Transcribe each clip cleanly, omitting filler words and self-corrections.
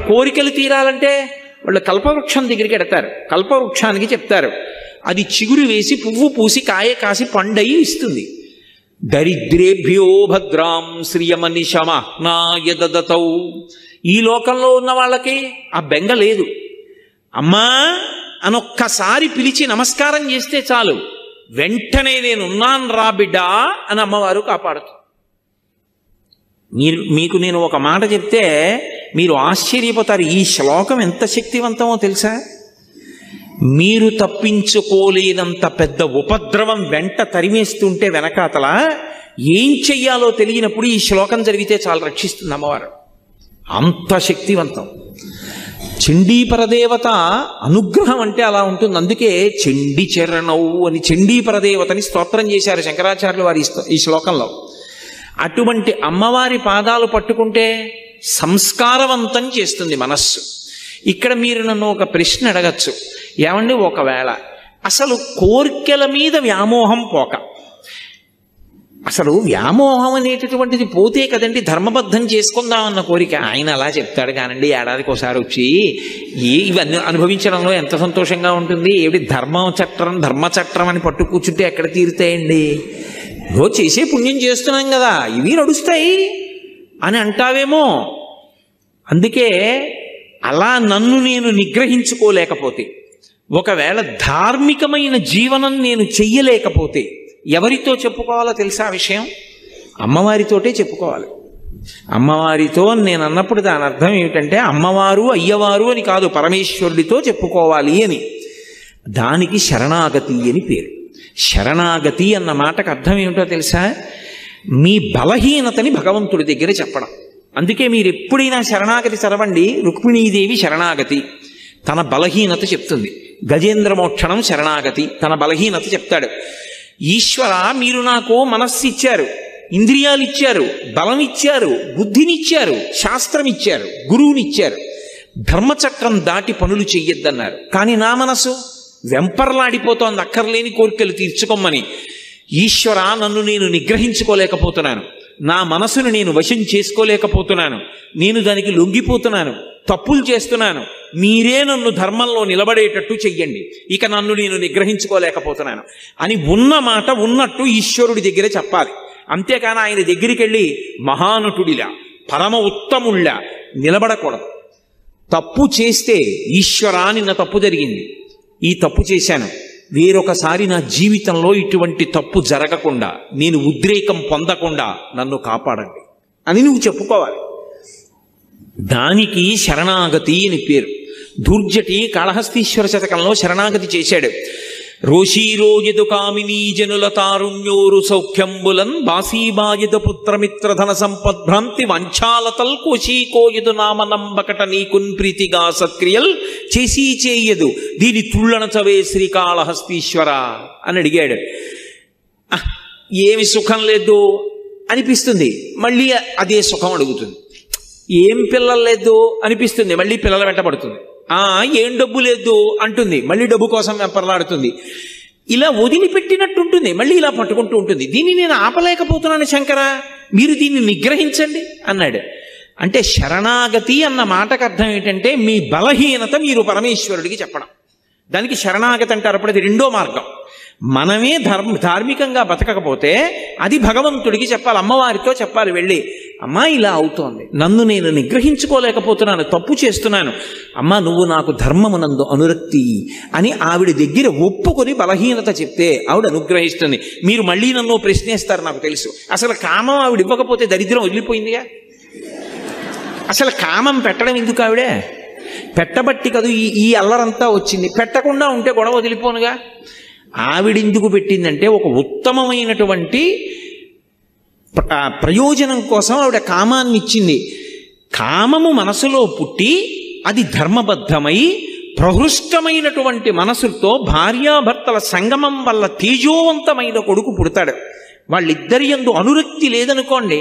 కోరికలు తీరాలంటే వాళ్ళు కల్పవృక్షం దగ్గరికి ఎడతారు. కల్పవృక్షానికి చెప్తారు, అది చిగురు వేసి పువ్వు పూసి కాయ కాసి పండయి ఇస్తుంది. దరిద్రేభ్యో భద్రాం శ్రియమనిశమహ్నాయ దదతౌ. ఈ లోకంలో ఉన్న వాళ్ళకి ఆ బెంగ లేదు. అమ్మా అనొక్కసారి పిలిచి నమస్కారం చేస్తే చాలు, వెంటనే నేనున్నాను రా బిడ్డా అని అమ్మవారు కాపాడుతుంది. మీకు నేను ఒక మాట చెప్తే మీరు ఆశ్చర్యపోతారు. ఈ శ్లోకం ఎంత శక్తివంతమో తెలుసా? మీరు తప్పించుకోలేనంత పెద్ద ఉపద్రవం వెంట తరిమేస్తుంటే వెనకాతల ఏం చెయ్యాలో తెలియనప్పుడు ఈ శ్లోకం జరిగితే చాలా రక్షిస్తుంది అమ్మవారు. అంత శక్తివంతం. చండీపరదేవత అనుగ్రహం అంటే అలా ఉంటుంది. అందుకే చండీ చరణవు అని చండీపరదేవతని స్తోత్రం చేశారు శంకరాచార్యులు వారి ఈ శ్లోకంలో. అటువంటి అమ్మవారి పాదాలు పట్టుకుంటే సంస్కారవంతం చేస్తుంది మనస్సు. ఇక్కడ మీరు నన్ను ఒక ప్రశ్న అడగచ్చు, ఏమండి ఒకవేళ అసలు కోర్కెల మీద వ్యామోహం పోక, అసలు వ్యామోహం అనేటటువంటిది పోతే కదండి ధర్మబద్ధం చేసుకుందామన్న కోరిక. ఆయన అలా చెప్తాడు కానండి, ఏడాదికి ఒకసారి వచ్చి ఇవన్నీ అనుభవించడంలో ఎంత సంతోషంగా ఉంటుంది. ఏమిటి ధర్మచట్రం అని పట్టు కూర్చుంటే ఎక్కడ తీరుతాయండి? చేసే పుణ్యం చేస్తున్నాం కదా, ఇవి నడుస్తాయి అని అంటావేమో. అందుకే అలా నన్ను నేను నిగ్రహించుకోలేకపోతే, ఒకవేళ ధార్మికమైన జీవనం నేను చెయ్యలేకపోతే ఎవరితో చెప్పుకోవాలో తెలుసా విషయం? అమ్మవారితోటే చెప్పుకోవాలి. అమ్మవారితో నేను అన్నప్పుడు దాని అర్థం ఏమిటంటే అమ్మవారు అయ్యవారు అని కాదు, పరమేశ్వరుడితో చెప్పుకోవాలి అని. దానికి శరణాగతి అని పేరు. శరణాగతి అన్న మాటకు అర్థం ఏమిటో తెలుసా? మీ బలహీనతని భగవంతుడి దగ్గర చెప్పడం. అందుకే మీరు ఎప్పుడైనా శరణాగతి చదవండి. రుక్మిణీదేవి శరణాగతి తన బలహీనత చెప్తుంది. గజేంద్ర మోక్షణం శరణాగతి తన బలహీనత చెప్తాడు. ఈశ్వర, మీరు నాకు మనస్సు ఇచ్చారు, ఇంద్రియాలు ఇచ్చారు, బలం ఇచ్చారు, బుద్ధినిచ్చారు, శాస్త్రం ఇచ్చారు, గురువునిచ్చారు, ధర్మచక్రం దాటి పనులు చెయ్యొద్దన్నారు. కానీ నా మనసు వెంపర్లాడిపోతోంది అక్కర్లేని కోరికలు తీర్చుకోమని. ఈశ్వర, నన్ను నేను నిగ్రహించుకోలేకపోతున్నాను, నా మనసును నేను వశం చేసుకోలేకపోతున్నాను, నేను దానికి లొంగిపోతున్నాను, తప్పులు చేస్తున్నాను, మీరే నన్ను ధర్మంలో నిలబడేటట్టు చెయ్యండి, ఇక నన్ను నేను నిగ్రహించుకోలేకపోతున్నాను అని ఉన్న మాట ఉన్నట్టు ఈశ్వరుడి దగ్గర చెప్పాలి. అంతేకాని ఆయన దగ్గరికి వెళ్ళి మహానటుడిలా పరమ ఉత్తముళ్ళ నిలబడకూడదు. తప్పు చేస్తే ఈశ్వరా నిన్న తప్పు జరిగింది, ఈ తప్పు చేశాను, వేరొకసారి నా జీవితంలో ఇటువంటి తప్పు జరగకుండా, నేను ఉద్రేకం పొందకుండా నన్ను కాపాడండి అని నువ్వు చెప్పుకోవాలి. దానికి శరణాగతి అని పేరు. దుర్జటి కాళహస్తీశ్వర శతకంలో శరణాగతి చేశాడు. రోషీరోయదు కామినీ జనుల తారుణ్యోరు సౌఖ్యంబులన్ బాసీబాయదు పుత్రమిత్రధన సంపద్భ్రాంతి వంచాలతల్ కోశీకోయదు నామనంబకట నీకున్ ప్రీతిగా సత్క్రియల్ చేసీ చేయదు దీని తుళ్ళనచవే శ్రీకాళహస్తీశ్వర అని అడిగాడు. ఏమి సుఖం లేదు అనిపిస్తుంది, మళ్ళీ అదే సుఖం అడుగుతుంది. ఏం పిల్లలు లేదు అనిపిస్తుంది, మళ్ళీ పిల్లల వెంటబడుతుంది. ఏం డబ్బు లేదు అంటుంది, మళ్ళీ డబ్బు కోసం వెంపర్లాడుతుంది. ఇలా వదిలిపెట్టినట్టుంటుంది, మళ్ళీ ఇలా పట్టుకుంటూ ఉంటుంది. దీన్ని నేను ఆపలేకపోతున్నాను శంకర, మీరు దీన్ని నిగ్రహించండి అన్నాడు. అంటే శరణాగతి అన్న మాటకు అర్థం ఏంటంటే మీ బలహీనత మీరు పరమేశ్వరుడికి చెప్పడం. దానికి శరణాగతి అంటారు. అప్పుడు అది రెండో మార్గం. మనమే ధార్మికంగా బతకకపోతే అది భగవంతుడికి చెప్పాలి, అమ్మవారితో చెప్పాలి. వెళ్ళి అమ్మా ఇలా అవుతోంది, నన్ను నేను నిగ్రహించుకోలేకపోతున్నాను, తప్పు చేస్తున్నాను, అమ్మా నువ్వు నాకు ధర్మమునందు అనురక్తి అని ఆవిడ దగ్గర ఒప్పుకొని బలహీనత చెప్తే ఆవిడ అనుగ్రహిస్తుంది. మీరు మళ్ళీ నన్ను ప్రశ్నిస్తారు నాకు తెలుసు. అసలు కామం ఆవిడ ఇవ్వకపోతే దరిద్రం వదిలిపోయిందిగా. అసలు కామం పెట్టడం ఎందుకు? ఆవిడే పెట్టబట్టి కదా ఈ అల్లరంతా వచ్చింది. పెట్టకుండా ఉంటే గొడవ వదిలిపోనుగా. ఆవిడెందుకు పెట్టిందంటే ఒక ఉత్తమమైనటువంటి ప్రయోజనం కోసం ఆవిడ కామాన్ని ఇచ్చింది. కామము మనసులో పుట్టి అది ధర్మబద్ధమై ప్రహృష్టమైనటువంటి మనసుతో భార్యాభర్తల సంగమం వల్ల తేజోవంతమైన కొడుకు పుడతాడు. వాళ్ళిద్దరి యందు అనురక్తి లేదనుకోండి,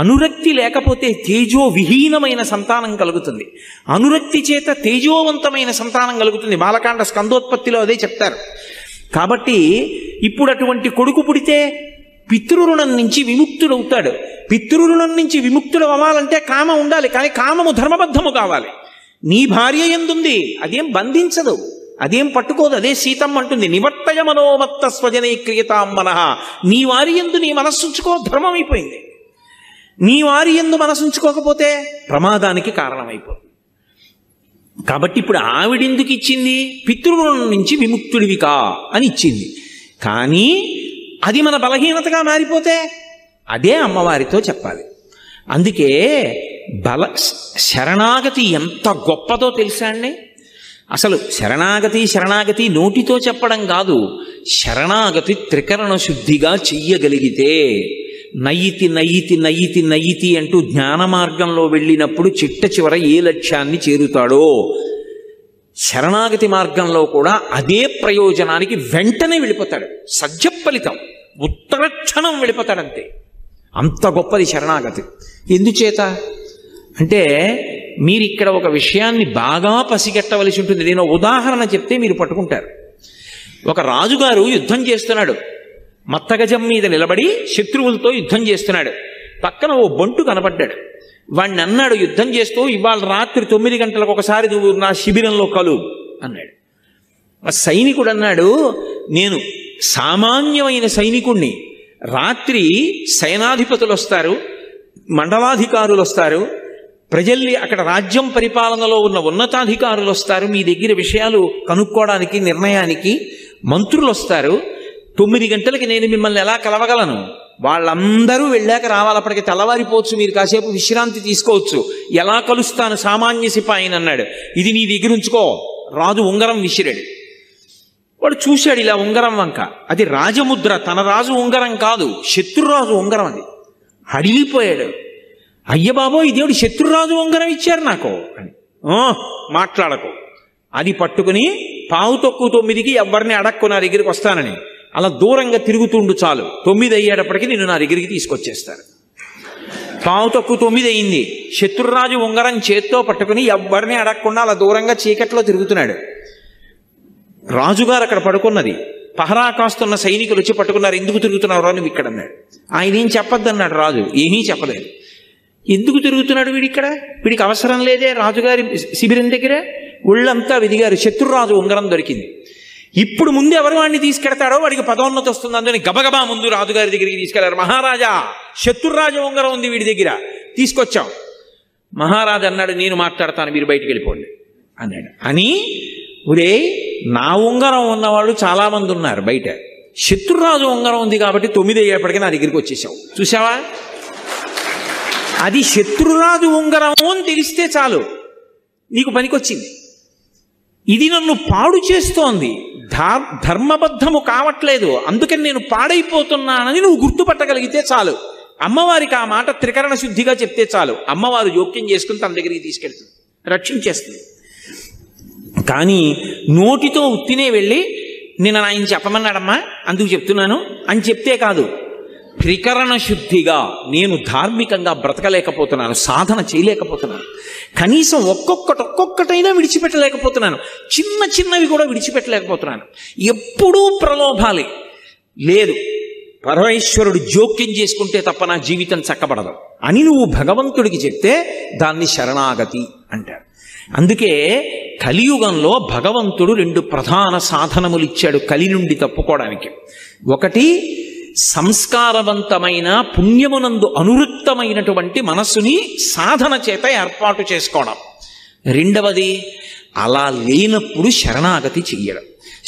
అనురక్తి లేకపోతే తేజో విహీనమైన సంతానం కలుగుతుంది, అనురక్తి చేత తేజోవంతమైన సంతానం కలుగుతుంది. బాలకాండ స్కందోత్పత్తిలో అదే చెప్తారు. కాబట్టి ఇప్పుడు అటువంటి కొడుకు పుడితే పితృరుణం నుంచి విముక్తుడవుతాడు. పితృరుణం నుంచి విముక్తుడు అవ్వాలంటే కామం ఉండాలి, కానీ కామము ధర్మబద్ధము కావాలి. నీ భార్య ఎందుంది, అదేం బంధించదు, అదేం పట్టుకోదు. అదే సీతమ్మ అంటుంది, నివర్తయ మనోమత్త స్వజనే క్రియతాం మనః. నీ వారి యందు నీ మనస్సు ఉంచుకో, ధర్మం అయిపోయింది. నీ వారి యందు మనసు ఉంచుకోకపోతే ప్రమాదానికి కారణమైపోతుంది. కాబట్టి ఇప్పుడు ఆవిడెందుకు ఇచ్చింది, పితృరుణం నుంచి విముక్తుడివికా అని ఇచ్చింది. కానీ అది మన బలహీనతగా మారిపోతే అదే అమ్మవారితో చెప్పాలి. అందుకే శరణాగతి ఎంత గొప్పదో తెలుసా అండి. అసలు శరణాగతి నోటితో చెప్పడం కాదు, శరణాగతి త్రికరణ శుద్ధిగా చెయ్యగలిగితే నయితి అంటూ జ్ఞాన మార్గంలో వెళ్ళినప్పుడు చిట్ట చివర ఏ లక్ష్యాన్ని చేరుతాడో, శరణాగతి మార్గంలో కూడా అదే ప్రయోజనానికి వెంటనే వెళ్ళిపోతాడు. సజ్జ ఫలితం, ఉత్తరక్షణం వెళ్ళిపోతాడంతే. అంత గొప్పది శరణాగతి. ఎందుచేత అంటే మీరు ఇక్కడ ఒక విషయాన్ని బాగా పసిగట్టవలసి ఉంటుంది. నేను ఉదాహరణ చెప్తే మీరు పట్టుకుంటారు. ఒక రాజుగారు యుద్ధం చేస్తున్నాడు, మత్తగజం మీద నిలబడి శత్రువులతో యుద్ధం చేస్తున్నాడు. పక్కన ఓ బంటు కనపడ్డాడు. వాడిని అన్నాడు యుద్ధం చేస్తూ, ఇవాళ రాత్రి 9 గంటలకు ఒకసారి నువ్వు నా శిబిరంలో కలు అన్నాడు. ఆ సైనికుడు అన్నాడు, నేను సామాన్యమైన సైనికుణ్ణి, రాత్రి సేనాధిపతులు వస్తారు, మండలాధికారులు వస్తారు, ప్రజల్ని అక్కడ రాజ్యం పరిపాలనలో ఉన్న ఉన్నతాధికారులు వస్తారు, మీ దగ్గర విషయాలు కనుక్కోవడానికి నిర్ణయానికి మంత్రులు వస్తారు. 9 గంటలకి నేను మిమ్మల్ని ఎలా కలవగలను? వాళ్ళందరూ వెళ్ళాక రావాలి, అప్పటికి తెల్లవారిపోవచ్చు, మీరు కాసేపు విశ్రాంతి తీసుకోవచ్చు. ఎలా కలుస్తాను సామాన్య సిపాయిని అన్నాడు. ఇది నీ దగ్గర ఉంచుకో. రాజు ఉంగరం విసిరాడు. వాడు చూశాడు ఇలా ఉంగరం వంక, అది రాజముద్ర, తన రాజు ఉంగరం కాదు, శత్రురాజు ఉంగరం. అది అడిగిపోయాడు. అయ్య బాబో, ఇదేవిడు శత్రురాజు ఉంగరం ఇచ్చారు నాకు అని. మాట్లాడకు. అది పట్టుకుని 9:15కి ఎవరిని అడక్కు నా దగ్గరికి వస్తానని అలా దూరంగా తిరుగుతుండు చాలు. 9 అయ్యేటప్పటికి నిన్ను నా దగ్గరికి తీసుకొచ్చేస్తారు. 9:15 అయింది. శత్రురాజు ఉంగరం చేత్తో పట్టుకుని ఎవరిని అడగకుండా అలా దూరంగా చీకట్లో తిరుగుతున్నాడు. రాజుగారు అక్కడ పడుకున్నది. పహరా కాస్తున్న సైనికులు వచ్చి పట్టుకున్నారు. ఎందుకు తిరుగుతున్నావు రా నువ్వు ఇక్కడ అన్నాడు. ఆయన ఏం చెప్పొద్దన్నాడు రాజు. ఏమీ చెప్పలేదు. ఎందుకు తిరుగుతున్నాడు వీడిక్కడ, వీడికి అవసరం లేదే రాజుగారి శిబిరం దగ్గర. ఒళ్ళంతా వెదిగారు. శత్రురాజు ఉంగరం దొరికింది. ఇప్పుడు ముందు ఎవరు వాడిని తీసుకెడతాడో వాడికి పదోన్నతి వస్తుంది. అందుకని గబగబా ముందు రాజుగారి దగ్గరికి తీసుకెళ్లారు. మహారాజా, శత్రురాజు ఉంగరం ఉంది వీడి దగ్గర, తీసుకొచ్చాం. మహారాజు అన్నాడు, నేను మాట్లాడతాను, మీరు బయటికి వెళ్ళిపోండి అన్నాడు. అని ఒరే, నా ఉంగరం ఉన్నవాళ్ళు చాలా మంది ఉన్నారు బయట, శత్రురాజు ఉంగరం ఉంది కాబట్టి 9 అయ్యేప్పటికీ నా దగ్గరికి వచ్చేసావు. చూసావా, అది శత్రురాజు ఉంగరం అని తెలిస్తే చాలు, నీకు పనికొచ్చింది. ఇది నన్ను పాడు చేస్తోంది, ధర్మబద్ధము కావట్లేదు, అందుకని నేను పాడైపోతున్నానని నువ్వు గుర్తుపట్టగలిగితే చాలు. అమ్మవారికి ఆ మాట త్రికరణ శుద్ధిగా చెప్తే చాలు, అమ్మవారు జోక్యం చేసుకుని తన దగ్గరికి తీసుకెళ్తుంది, రక్షించేస్తుంది. కానీ నోటితో ఉత్తినే వెళ్ళి నేను ఆయన చెప్పమన్నాడమ్మా అందుకు చెప్తున్నాను అని చెప్తే కాదు, త్రికరణ శుద్ధిగా నేను ధార్మికంగా బ్రతకలేకపోతున్నాను, సాధన చేయలేకపోతున్నాను, కనీసం ఒక్కొక్కటైనా విడిచిపెట్టలేకపోతున్నాను, చిన్నవి కూడా విడిచిపెట్టలేకపోతున్నాను, ఎప్పుడూ ప్రలోభాలే లేదు, పరమేశ్వరుడు జోక్యం చేసుకుంటే తప్ప నా జీవితం చక్కబడదు అని నువ్వు భగవంతుడికి చెప్తే దాన్ని శరణాగతి అంటారు. అందుకే కలియుగంలో భగవంతుడు 2 ప్రధాన సాధనములు ఇచ్చాడు కలి నుండి తప్పుకోవడానికి. ఒకటి, సంస్కారవంతమైన పుణ్యమునందు అనువృత్తమైనటువంటి మనస్సుని సాధన చేత ఏర్పాటు చేసుకోవడం. రెండవది, అలా లేనప్పుడు శరణాగతి చెయ్యడం.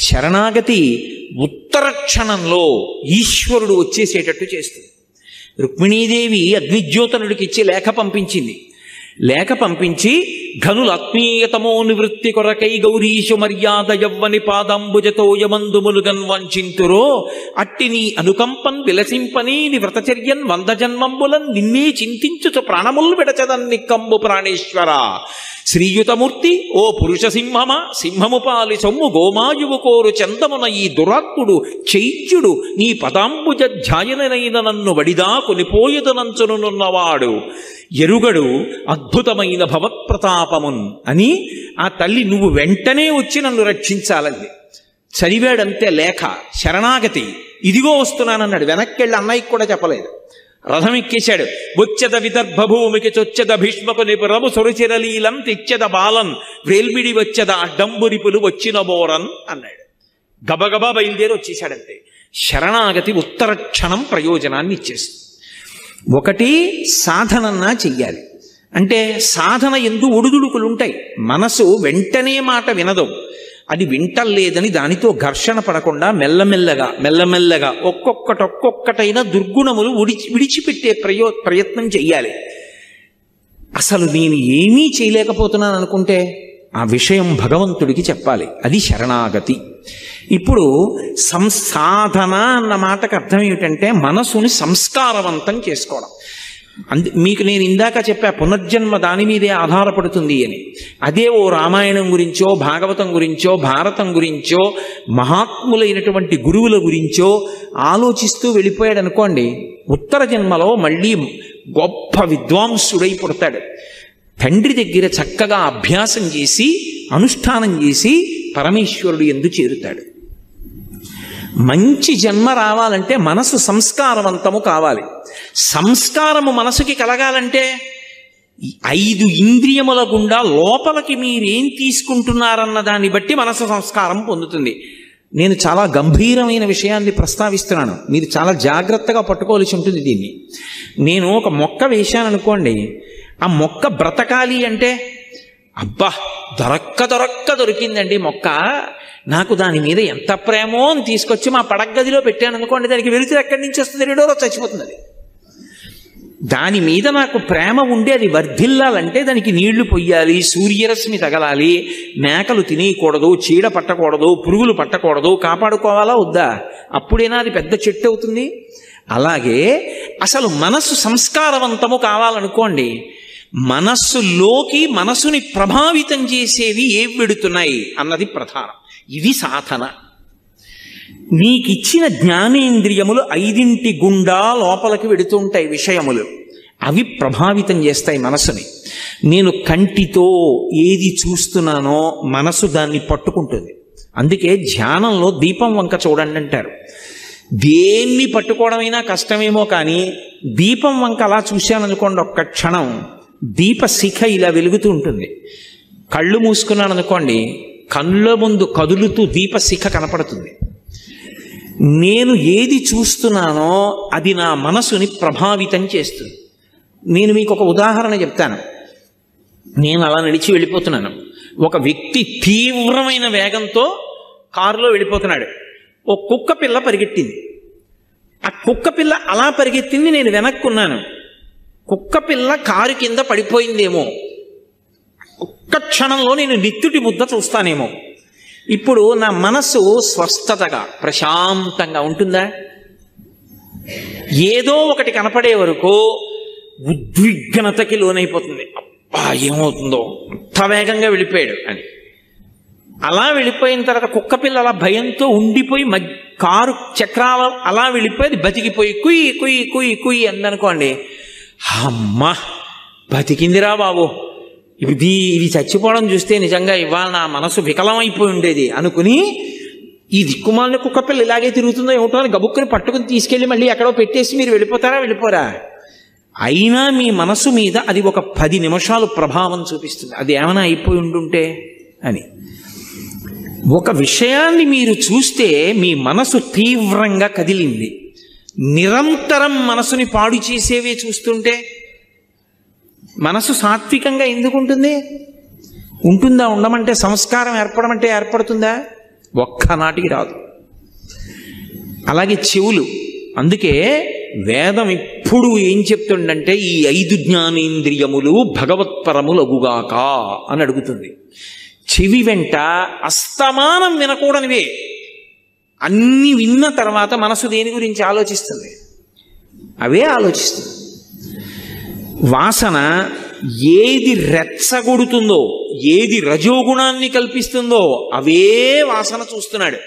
శరణాగతి ఉత్తర క్షణంలో ఈశ్వరుడు వచ్చేసేటట్టు చేస్తుంది. రుక్మిణీదేవి అగ్నిజ్యోతనుడికి ఇచ్చి లేఖ పంపించింది. లేఖ పంపించి ఘనుల ఆత్మీయతమో నివృత్తి కొరకై గౌరీశు మర్యాద యవ్వని పాదంబుజతో యమందుములుగన్ వంచింతురో అట్టి నీ అనుకంపన్ విలసింపని ని వ్రతచర్యన్ 100 జన్మంబులన్ నిన్నే చింతించుచు ప్రాణములు విడచదన్ నిక్కంబు ప్రాణేశ్వర శ్రీయుతమూర్తి ఓ పురుష సింహమా సింహము పాలి సొమ్ము గోమాయువు కోరు చందమున ఈ దురాత్ముడు చైత్యుడు నీ పదాంబుజ ధ్యాయనైన నన్ను వడిదా కొనిపోయదనంచునున్నవాడు ఎరుగడు అద్భుతమైన భవత్ప్రతాపమున్ అని ఆ తల్లి నువ్వు వెంటనే వచ్చి నన్ను రక్షించాలంది. చదివాడంతే లేఖ, శరణాగతి, ఇదిగో వస్తున్నానన్నాడు. వెనక్కి వెళ్ళి అన్నయ్యకి కూడా చెప్పలేదు. రథం ఎక్కేశాడు. వచ్చెద విదర్భ భూమికి చొచ్చెద భీష్మకు నిపురము సొరుచిరలీలం తెచ్చెద బాలన్ వేల్మిడి వచ్చెద అడ్డంబురిపులు వచ్చిన బోరన్ అన్నాడు. గబగబా బయలుదేరి వచ్చేశాడంతే. శరణాగతి ఉత్తర క్షణం ప్రయోజనాన్ని ఇచ్చేస్తుంది. ఒకటి సాధనన్నా చెయ్యాలి. అంటే సాధన ఎందు ఒడుదుడుకులుంటాయి. మనసు వెంటనే మాట వినదు. అది వింటలేదని దానితో ఘర్షణ పడకుండా మెల్లమెల్లగా ఒక్కొక్కటైనా దుర్గుణములు విడిచిపెట్టే ప్రయత్నం చెయ్యాలి. అసలు నేను ఏమీ చేయలేకపోతున్నాను అనుకుంటే ఆ విషయం భగవంతుడికి చెప్పాలి. అది శరణాగతి. ఇప్పుడు సంసాధన అన్న మాటకు అర్థం ఏమిటంటే మనసుని సంస్కారవంతం చేసుకోవడం. మీకు నేను ఇందాక చెప్పా పునర్జన్మ దాని మీదే ఆధారపడుతుంది అని. అదే ఓ రామాయణం గురించో భాగవతం గురించో భారతం గురించో మహాత్ములైనటువంటి గురువుల గురించో ఆలోచిస్తూ వెళ్ళిపోయాడు అనుకోండి, ఉత్తర జన్మలో మళ్ళీ గొప్ప విద్వాంసుడై పుడతాడు. తండ్రి దగ్గర చక్కగా అభ్యాసం చేసి అనుష్ఠానం చేసి పరమేశ్వరుడు యందు చేరుతాడు. మంచి జన్మ రావాలంటే మనసు సంస్కారవంతము కావాలి. సంస్కారము మనసుకి కలగాలంటే 5 ఇంద్రియముల గుండా లోపలికి మీరేం తీసుకుంటున్నారన్న దాన్ని బట్టి మనసు సంస్కారం పొందుతుంది. నేను చాలా గంభీరమైన విషయాన్ని ప్రస్తావిస్తున్నాను, మీరు చాలా జాగ్రత్తగా పట్టుకోవాల్సి ఉంటుంది దీన్ని. నేను ఒక మొక్క వేశాను అనుకోండి, ఆ మొక్క బ్రతకాలి అంటే అబ్బా దొరికిందండి మొక్క, నాకు దాని మీద ఎంత ప్రేమో అని తీసుకొచ్చి మా పడగదిలో పెట్టాను అనుకోండి, దానికి వెలుతురు ఎక్కడి నుంచి వస్తుంది? 2 రోజులు చచ్చిపోతుంది. అది దాని మీద నాకు ప్రేమ ఉండి అది వర్ధిల్లాలంటే దానికి నీళ్లు పొయ్యాలి, సూర్యరశ్మి తగలాలి, మేకలు తినేయకూడదు, చీడ పట్టకూడదు, పురుగులు పట్టకూడదు, కాపాడుకోవాలా వద్దా? అప్పుడైనా అది పెద్ద చెట్టు అవుతుంది. అలాగే అసలు మనస్సు సంస్కారవంతము కావాలనుకోండి, మనస్సులోకి మనసుని ప్రభావితం చేసేవి ఏవి వెడుతున్నాయి అన్నది ప్రధానం. ఇది సాధన. నీకిచ్చిన జ్ఞానేంద్రియములు 5 గుండా లోపలికి వెడుతుంటాయి విషయములు, అవి ప్రభావితం చేస్తాయి మనసుని. నేను కంటితో ఏది చూస్తున్నానో మనసు దాన్ని పట్టుకుంటుంది. అందుకే ధ్యానంలో దీపం వంక చూడండి అంటారు. దేన్ని పట్టుకోవడమైనా కష్టమేమో కానీ దీపం వంక అలా చూశాననుకోండి, ఒక్క క్షణం దీపశిఖ ఇలా వెలుగుతూ ఉంటుంది. కళ్ళు మూసుకున్నాను అనుకోండి, కళ్ళ ముందు కదులుతూ దీపశిఖ కనపడుతుంది. నేను ఏది చూస్తున్నానో అది నా మనసుని ప్రభావితం చేస్తుంది. నేను మీకు ఒక ఉదాహరణ చెప్తాను. నేను అలా నడిచి వెళ్ళిపోతున్నాను, ఒక వ్యక్తి తీవ్రమైన వేగంతో కారులో వెళ్ళిపోతున్నాడు. ఓ కుక్క పిల్ల పరిగెట్టింది. ఆ కుక్క పిల్ల అలా పరిగెత్తింది, నేను వెనక్కున్నాను. కుక్క పిల్ల కారు కింద పడిపోయిందేమో, ఒక్క క్షణంలో నేను నిత్తుటి ముద్ద చూస్తానేమో. ఇప్పుడు నా మనసు స్వస్థతగా ప్రశాంతంగా ఉంటుందా? ఏదో ఒకటి కనపడే వరకు ఉద్విగ్నతకి లోనైపోతుంది. అబ్బా ఏమవుతుందో, అంత వేగంగా వెళ్ళిపోయాడు అని. అలా వెళ్ళిపోయిన తర్వాత కుక్క పిల్ల అలా భయంతో ఉండిపోయి కారు చక్రాలు అలా వెళ్ళిపోయి బతికిపోయి కుయ్యి కుయ్యి కుయ్యి కుయ్యి అందనుకోండి, అమ్మా బతికిందిరా బాబు, ఇది చచ్చిపోవడం చూస్తే నిజంగా ఇవాళ నా మనసు వికలమైపోయి ఉండేది అనుకుని, ఈ దిక్కుమాలిన కుక్క పిల్ల ఇలాగే తిరుగుతుందో ఏమిటో అని గబుక్కుని పట్టుకుని తీసుకెళ్ళి మళ్ళీ ఎక్కడో పెట్టేసి మీరు వెళ్ళిపోరా? అయినా మీ మనసు మీద అది ఒక 10 నిమిషాలు ప్రభావం చూపిస్తుంది. అది ఏమైనా అయిపోయి ఉండుంటే అని. ఒక విషయాన్ని మీరు చూస్తే మీ మనసు తీవ్రంగా కదిలింది. నిరంతరం మనసుని పాడు చేసేవే చూస్తుంటే మనసు సాత్వికంగా ఎందుకు ఉంటుంది? ఉంటుందా? ఉండమంటే సంస్కారం ఏర్పడమంటే ఏర్పడుతుందా? ఒక్కనాటికి రాదు. అలాగే చెవులు. అందుకే వేదం ఇప్పుడు ఏం చెప్తుండంటే ఈ 5 జ్ఞానేంద్రియములు భగవత్పరములగుగాక అని అడుగుతుంది. చెవి వెంట అస్తమానం వినకూడనివే. అన్ని విన్న తర్వాత మనసు దేని గురించి ఆలోచిస్తుంది? అవే ఆలోచిస్తుంది. వాసన ఏది రెచ్చగొడుతుందో, ఏది రజోగుణాన్ని కల్పిస్తుందో అవే వాసన చూస్తున్నాడు.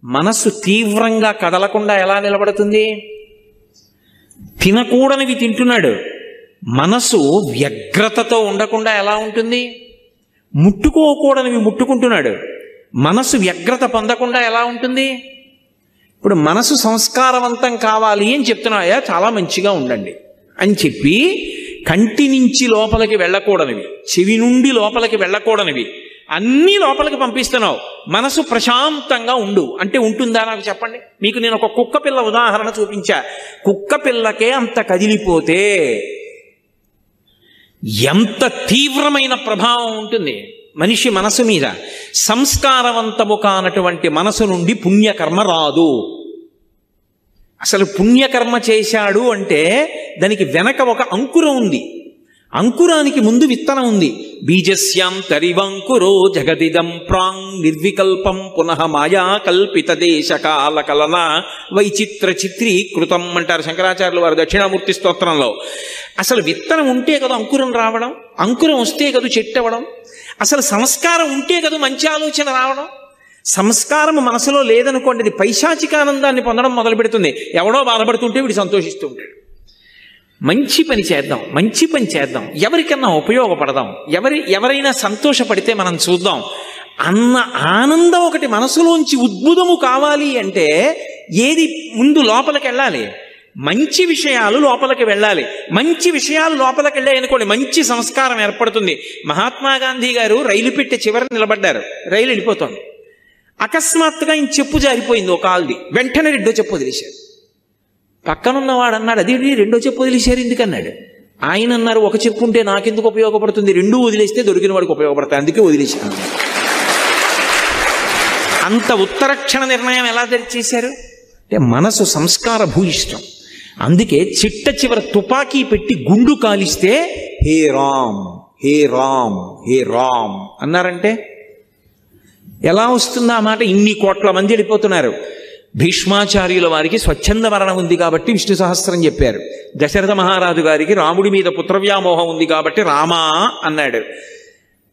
మనస్సు తీవ్రంగా కదలకుండా ఎలా నిలబడుతుంది? తినకూడనివి తింటున్నాడు. మనసు వ్యగ్రతతో ఉండకుండా ఎలా ఉంటుంది? ముట్టుకోకూడనివి ముట్టుకుంటున్నాడు. మనసు వ్యగ్రత పొందకుండా ఎలా ఉంటుంది? ఇప్పుడు మనసు సంస్కారవంతం కావాలి అని చెప్తున్నాయా, చాలా మంచిగా ఉండండి అని చెప్పి కంటి నుంచి లోపలికి వెళ్ళకూడనివి, చెవి నుండి లోపలికి వెళ్ళకూడనివి అన్నీ లోపలికి పంపిస్తున్నావు. మనసు ప్రశాంతంగా ఉండు అంటే ఉంటుందా నాకు చెప్పండి. మీకు నేను ఒక కుక్క పిల్ల ఉదాహరణ చూపించా. కుక్క పిల్లకే అంత కదిలిపోతే ఎంత తీవ్రమైన ప్రభావం ఉంటుంది మనిషి మనసు మీద. సంస్కారవంతము కానటువంటి మనసు నుండి పుణ్యకర్మ రాదు. అసలు పుణ్యకర్మ చేశాడు అంటే దానికి వెనక ఒక అంకురం ఉంది. అంకురానికి ముందు విత్తనం ఉంది. బీజస్యాం తరివంకురో జగదిదం ప్రాంగ్ నిర్వికల్పం పునః మాయా కల్పిత దేశకాల కలన వైచిత్ర చిత్రీకృతం అంటారు శంకరాచార్యులు వారు దక్షిణామూర్తి స్తోత్రంలో. అసలు విత్తనం ఉంటే కదా అంకురం రావడం, అంకురం వస్తే కదా చెట్టు అవ్వడం, అసలు సంస్కారం ఉంటే కదా మంచి ఆలోచన రావడం. సంస్కారం మనసులో లేదనుకోండి, ఇది పైశాచికానందాన్ని పొందడం మొదలు పెడుతుంది. ఎవడో బాధపడుతుంటే వీడు సంతోషిస్తూ ఉంటాడు. మంచి పని చేద్దాం, మంచి పని చేద్దాం, ఎవరికన్నా ఉపయోగపడదాం, ఎవరైనా సంతోషపడితే మనం చూద్దాం అన్న ఆనందం ఒకటి మనసులోంచి ఉద్భుతము కావాలి అంటే ఏది ముందు లోపలికి వెళ్ళాలి? మంచి విషయాలు లోపలికి వెళ్ళాలి. మంచి విషయాలు లోపలికి వెళ్ళాయి అనుకోండి, మంచి సంస్కారం ఏర్పడుతుంది. మహాత్మా గాంధీ గారు రైలు పెట్టే చివర నిలబడ్డారు, రైలు వెళ్ళిపోతుంది. అకస్మాత్తుగా ఆయన చెప్పు జారిపోయింది ఒక కాల్ది. వెంటనే రెండో చెప్పు వదిలేశారు. పక్కనున్నవాడు అన్నాడు, అది రెండో చెప్పు వదిలేశారు ఎందుకన్నాడు. ఆయన అన్నారు, ఒక చెప్పు ఉంటే నాకెందుకు ఉపయోగపడుతుంది, రెండు వదిలేస్తే దొరికిన వాడికి ఉపయోగపడతాయి, అందుకే వదిలేశాను. అంత ఉత్తరక్షణ నిర్ణయం ఎలా చేశారు అంటే మనసు సంస్కార భూయిష్టం. అందుకే చిట్ట చివర తుపాకీ పెట్టి గుండు కాలిస్తే హే రామ్ హే రామ్ హే రామ్ అన్నారంటే ఎలా వస్తుందా ఆ మాట? ఇన్ని కోట్ల మంది వెళ్ళిపోతున్నారు. భీష్మాచార్యుల వారికి స్వచ్ఛంద మరణం ఉంది కాబట్టి విష్ణు సహస్రం చెప్పారు. దశరథ మహారాజు గారికి రాముడి మీద పుత్రవ్యామోహం ఉంది కాబట్టి రామా అన్నాడు.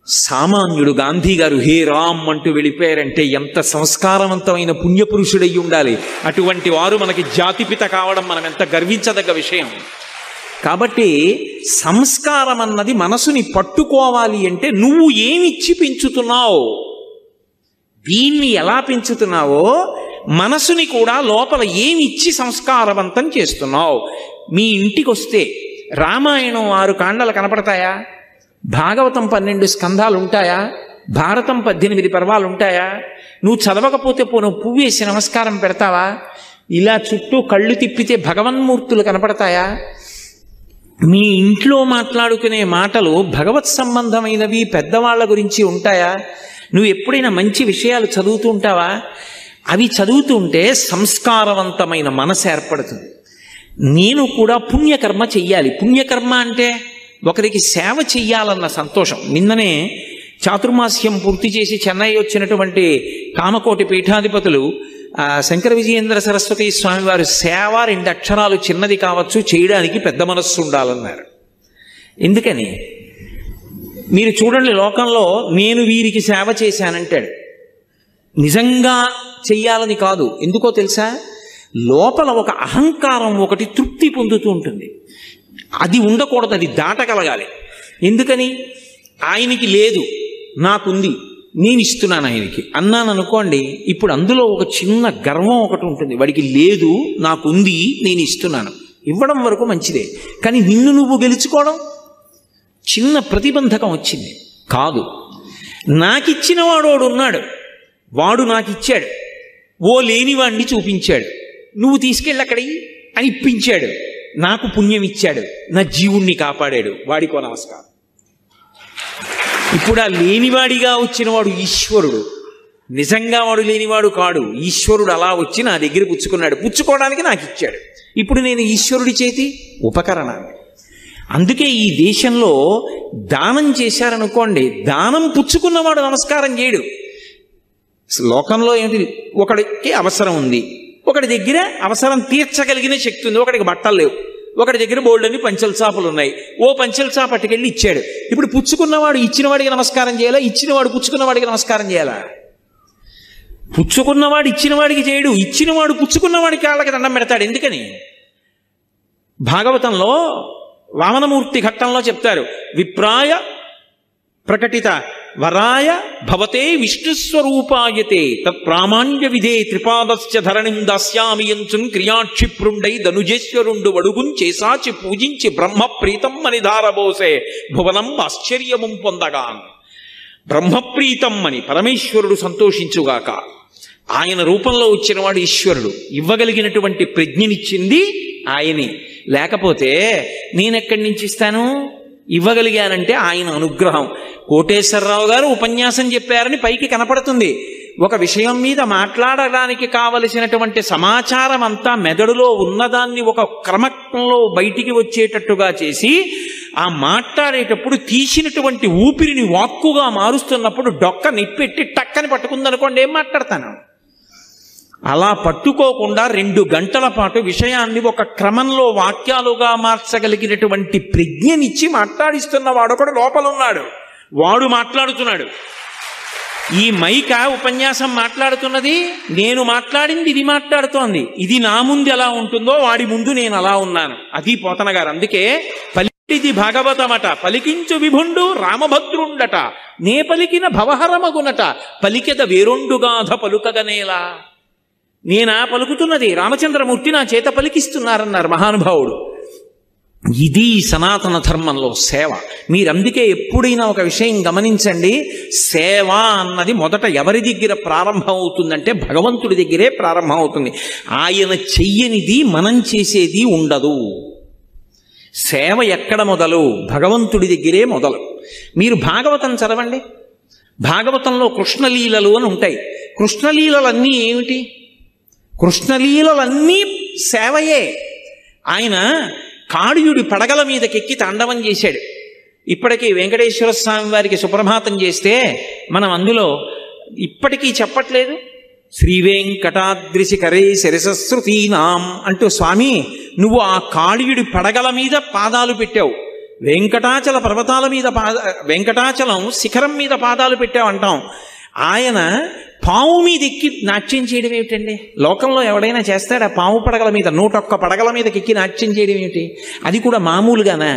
సామాన్యుడు గాంధీ గారు హే రామ్ అంటూ వెళ్ళిపోయారంటే ఎంత సంస్కారవంతమైన పుణ్యపురుషుడయ్యి ఉండాలి. అటువంటి వారు మనకి జాతిపిత కావడం మనం ఎంత గర్వించదగ్గ విషయం. కాబట్టి సంస్కారం అన్నది మనసుని పట్టుకోవాలి అంటే నువ్వు ఏమిచ్చి పెంచుతున్నావు, దీన్ని ఎలా పెంచుతున్నావో మనసుని కూడా లోపల ఏమి ఇచ్చి సంస్కారవంతం చేస్తున్నావు. మీ ఇంటికి వస్తే రామాయణం 6 కాండలు కనపడతాయా? భాగవతం 12 స్కంధాలు ఉంటాయా? భారతం 18 పర్వాలు ఉంటాయా? నువ్వు చదవకపోతే పోను పువ్వేసి నమస్కారం పెడతావా? ఇలా చుట్టూ కళ్ళు తిప్పితే భగవన్మూర్తులు కనపడతాయా? మీ ఇంట్లో మాట్లాడుకునే మాటలు భగవత్ సంబంధమైనవి పెద్దవాళ్ల గురించి ఉంటాయా? నువ్వు ఎప్పుడైనా మంచి విషయాలు చదువుతూ ఉంటావా? అవి చదువుతుంటే సంస్కారవంతమైన మనసు ఏర్పడుతుంది. నేను కూడా పుణ్యకర్మ చెయ్యాలి. పుణ్యకర్మ అంటే ఒకరికి సేవ చెయ్యాలన్న సంతోషం. నిన్ననే చాతుర్మాస్యం పూర్తి చేసి చెన్నై వచ్చినటువంటి కామకోటి పీఠాధిపతులు శంకర విజయేంద్ర సరస్వతి స్వామి వారు సేవ 2 అక్షరాలు చిన్నది కావచ్చు, చేయడానికి పెద్ద మనస్సు ఉండాలన్నారు. ఎందుకని? మీరు చూడండి, లోకంలో నేను వీరికి సేవ చేశానంటాడు. నిజంగా చెయ్యాలని కాదు. ఎందుకో తెలుసా? లోపల ఒక అహంకారం ఒకటి తృప్తి పొందుతూ ఉంటుంది. అది ఉండకూడదు, అది దాటగలగాలి. ఎందుకని? ఆయనకి లేదు, నాకుంది, నేను ఇస్తున్నాను ఆయనకి అన్నాను అనుకోండి, ఇప్పుడు అందులో ఒక చిన్న గర్వం ఒకటి ఉంటుంది. వాడికి లేదు, నాకుంది, నేను ఇస్తున్నాను. ఇవ్వడం వరకు మంచిదే, కానీ నిన్ను నువ్వు గెలుచుకోవడం చిన్న ప్రతిబంధకం వచ్చింది. కాదు, నాకిచ్చిన వాడోడు ఉన్నాడు, వాడు నాకు ఇచ్చాడు, ఓ లేనివాడిని చూపించాడు, నువ్వు తీసుకెళ్ళి అక్కడికి అని ఇప్పించాడు, నాకు పుణ్యం ఇచ్చాడు, నా జీవుణ్ణి కాపాడాడు, వాడికో నమస్కారం. ఇప్పుడు ఆ లేనివాడిగా వచ్చినవాడు ఈశ్వరుడు, నిజంగా వాడు లేనివాడు కాడు. ఈశ్వరుడు అలా వచ్చి నా దగ్గర పుచ్చుకున్నాడు, పుచ్చుకోవడానికి నాకు ఇచ్చాడు. ఇప్పుడు నేను ఈశ్వరుడి చేతి ఉపకరణాన్ని. అందుకే ఈ దేశంలో దానం చేశారనుకోండి, దానం పుచ్చుకున్నవాడు నమస్కారం చేయడు. లోకంలో ఏంటి, ఒకడికి అవసరం ఉంది, ఒకడి దగ్గర అవసరం తీర్చగలిగిన శక్తి ఉంది, ఒకడికి బట్టలు లేవు, ఒకటి దగ్గర బోల్డన్ని పంచెల చాపలు ఉన్నాయి, ఓ పంచెల చాప పట్టుకెళ్ళి ఇచ్చాడు. ఇప్పుడు పుచ్చుకున్నవాడు ఇచ్చినవాడికి నమస్కారం చేయాలా, ఇచ్చినవాడు పుచ్చుకున్నవాడికి నమస్కారం చేయాలా? పుచ్చుకున్నవాడు ఇచ్చినవాడికి చేయడు, ఇచ్చినవాడు పుచ్చుకున్నవాడికి కాళ్ళకి దండం పెడతాడు. ఎందుకని? భాగవతంలో వామనమూర్తి ఘట్టంలో చెప్తారు, విప్రాయ ప్రకటిత వరాయ భవతే విష్ణుస్వరూపాయతే తత్ప్రామాణ్య విధే త్రిపాదస్య ధరణిం దాస్యామి యంచున్ క్రియాక్షిప్రుండై ధనుజేశ్వరుండు వడుగున్ చేసాచి పూజించి బ్రహ్మ ప్రీతం అని ధారబోసే భువనం ఆశ్చర్యము పొందగా. బ్రహ్మప్రీతం అని పరమేశ్వరుడు సంతోషించుగాక. ఆయన రూపంలో వచ్చినవాడు ఈశ్వరుడు. ఇవ్వగలిగినటువంటి ప్రజ్ఞనిచ్చింది ఆయనే. లేకపోతే నేనెక్కడి నుంచి ఇస్తాను? ఇవ్వగలిగానంటే ఆయన అనుగ్రహం. కోటేశ్వరరావు గారు ఉపన్యాసం చెప్పారని పైకి కనపడుతుంది. ఒక విషయం మీద మాట్లాడడానికి కావలసినటువంటి సమాచారం అంతా మెదడులో ఉన్నదాన్ని ఒక క్రమంలో బయటికి వచ్చేటట్టుగా చేసి, ఆ మాట్లాడేటప్పుడు తీసినటువంటి ఊపిరిని వాక్కుగా మారుస్తున్నప్పుడు డొక్క నిప్పెట్టి టక్కని పట్టుకుందనుకోండి, ఏం మాట్లాడతాను? అలా పట్టుకోకుండా 2 గంటల పాటు విషయాన్ని ఒక క్రమంలో వాక్యాలుగా మార్చగలిగినటువంటి ప్రజ్ఞనిచ్చి మాట్లాడిస్తున్న వాడొకడు లోపల ఉన్నాడు. వాడు మాట్లాడుతున్నాడు. ఈ మైక ఉపన్యాసం మాట్లాడుతున్నది, నేను మాట్లాడింది ఇది మాట్లాడుతోంది. ఇది నా ముందు ఎలా ఉంటుందో వాడి ముందు నేను అలా ఉన్నాను. అది పోతన గారు. అందుకే పలికిది భాగవతమట, పలికించు విభుండు రామభద్రుండట, నే పలికిన భవహరమగునట, పలికెద వేరొండుగాధ పలుకగనేలా. నేనా పలుకుతున్నది, రామచంద్రమూర్తి నా చేత పలికిస్తున్నారన్నారు మహానుభావుడు. ఇది సనాతన ధర్మంలో సేవ. మీరందుకే ఎప్పుడైనా ఒక విషయం గమనించండి, సేవ అన్నది మొదట ఎవరి దగ్గర ప్రారంభం అవుతుందంటే భగవంతుడి దగ్గరే ప్రారంభం అవుతుంది. ఆయన చెయ్యనిది మనం చేసేది ఉండదు. సేవ ఎక్కడ మొదలు? భగవంతుడి దగ్గరే మొదలు. మీరు భాగవతం చదవండి. భాగవతంలో కృష్ణలీలలు అని ఉంటాయి. కృష్ణలీలలన్నీ ఏమిటి? కృష్ణలీలలన్నీ సేవయే. ఆయన కాళీయుడి పడగల మీదకెక్కి తాండవం చేశాడు. ఇప్పటికీ వెంకటేశ్వర స్వామి వారికి సుప్రభాతం చేస్తే మనం అందులో ఇప్పటికీ చెప్పట్లేదు, శ్రీవేంకటాద్రిశిఖరే శిరసశ్రుతీనాం అంటూ, స్వామి నువ్వు ఆ కాళీయుడి పడగల మీద పాదాలు పెట్టావు, వెంకటాచల పర్వతాల మీద వెంకటాచలం శిఖరం మీద పాదాలు పెట్టావు అంటాం. ఆయన పాము మీద ఎక్కి నాట్యం చేయడం ఏమిటండి? లోకంలో ఎవడైనా చేస్తాడా? పాము పడగల మీద 101 పడగల మీదకి ఎక్కి నాట్యం చేయడం ఏమిటి? అది కూడా మామూలుగానా?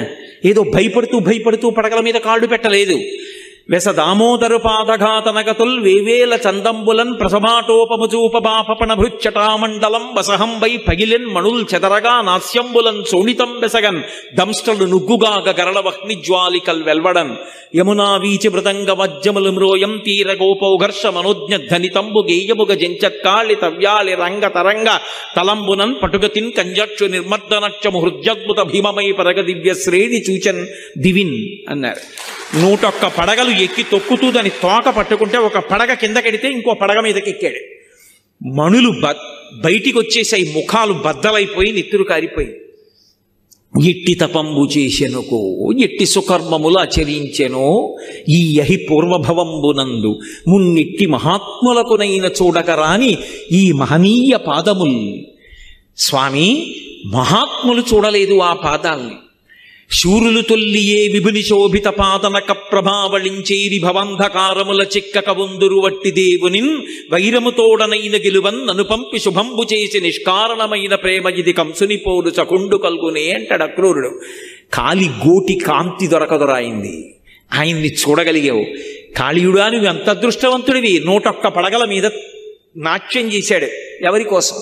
ఏదో భయపడుతూ పడగల మీద కాళ్ళు పెట్టలేదు. వెస దామోదరు పాదఘాతనగతుల్ వేవేల చందంబులన్ ప్రసభాటోపముచూపబాపణ భృచ్చటామండలం వసహంబై పగిలెన్ మణుల్ చెదరగా నాస్యంబులన్ సోణితం బెసగన్ దంష్టలు నుగ్గుగాగ గరళవహ్నిజ్వాలికల్ వెల్వడన్ యమునా వీచి మృదంగ వజ్జములు మ్రోయం తీర గోపౌఘర్ష మనోజ్ఞ ధనితంబు గేయముగ జంచత్కాళి తవ్యాళి రంగ తరంగ తలంబునన్ పటుగతిన్ కంజక్షు నిర్మర్దనక్షము హృద్యద్భుత భీమమై పరగ దివ్య శ్రేణి చూచన్ దివిన్ అన్నారు. 101 పడగలు ఎక్కి తొక్కుతూ దాని తోక పట్టుకుంటే ఒక పడగ కిందకెడితే ఇంకో పడగ మీదకి ఎక్కాడు. మణులు బయటికి వచ్చేసాయి, ముఖాలు బద్దలైపోయి నెత్తురు కారిపోయి. ఎట్టి తపంబు చేసెనుకో, ఎట్టి సుకర్మములు ఆచరించెనో ఈ యహి పూర్వభవంబునందు మున్నిట్టి మహాత్ములకునైన చూడకరాని ఈ మహనీయ పాదముల్. స్వామి మహాత్ములు చూడలేదు ఆ పాదాల్ని. శూరులు తొల్లియే విభుని శోభిత పాదనక ప్రభావళించేరి భవంధకారముల చిక్కక వందురు వట్టి దేవునిన్ వైరముతోడనైన గెలువన్ నను పంపి శుభంబు చేసి నిష్కారణమైన ప్రేమ ఇది కంసుని పోడు చకుండు కల్గునే అంటాడు అక్రూరుడు. కాలి గోటి కాంతి దొరకదొరాయింది. ఆయన్ని చూడగలిగావు. కాళీయుడా నువ్వు ఎంత అదృష్టవంతుడివి. 101 పడగల మీద నాట్యం చేశాడు. ఎవరి కోసం?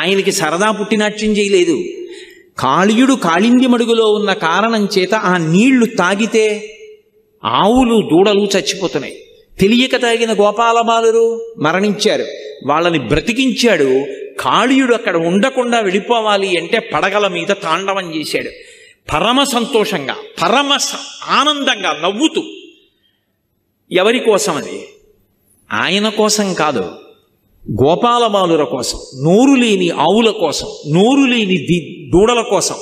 ఆయనకి సరదా పుట్టి నాట్యం చేయలేదు. కాళీయుడు కాళింది మడుగులో ఉన్న కారణం చేత ఆ నీళ్లు తాగితే ఆవులు దూడలు చచ్చిపోతున్నాయి. తెలియక తాగిన గోపాలబాలురు మరణించారు. వాళ్ళని బ్రతికించాడు. కాళీయుడు అక్కడ ఉండకుండా వెళ్ళిపోవాలి అంటే పడగల మీద తాండవం చేశాడు. పరమ సంతోషంగా, పరమ ఆనందంగా నవ్వుతూ. ఎవరి కోసం అది? ఆయన కోసం కాదు, గోపాలబాలుర కోసం, నోరు లేని ఆవుల కోసం, నోరు లేని దూడల కోసం.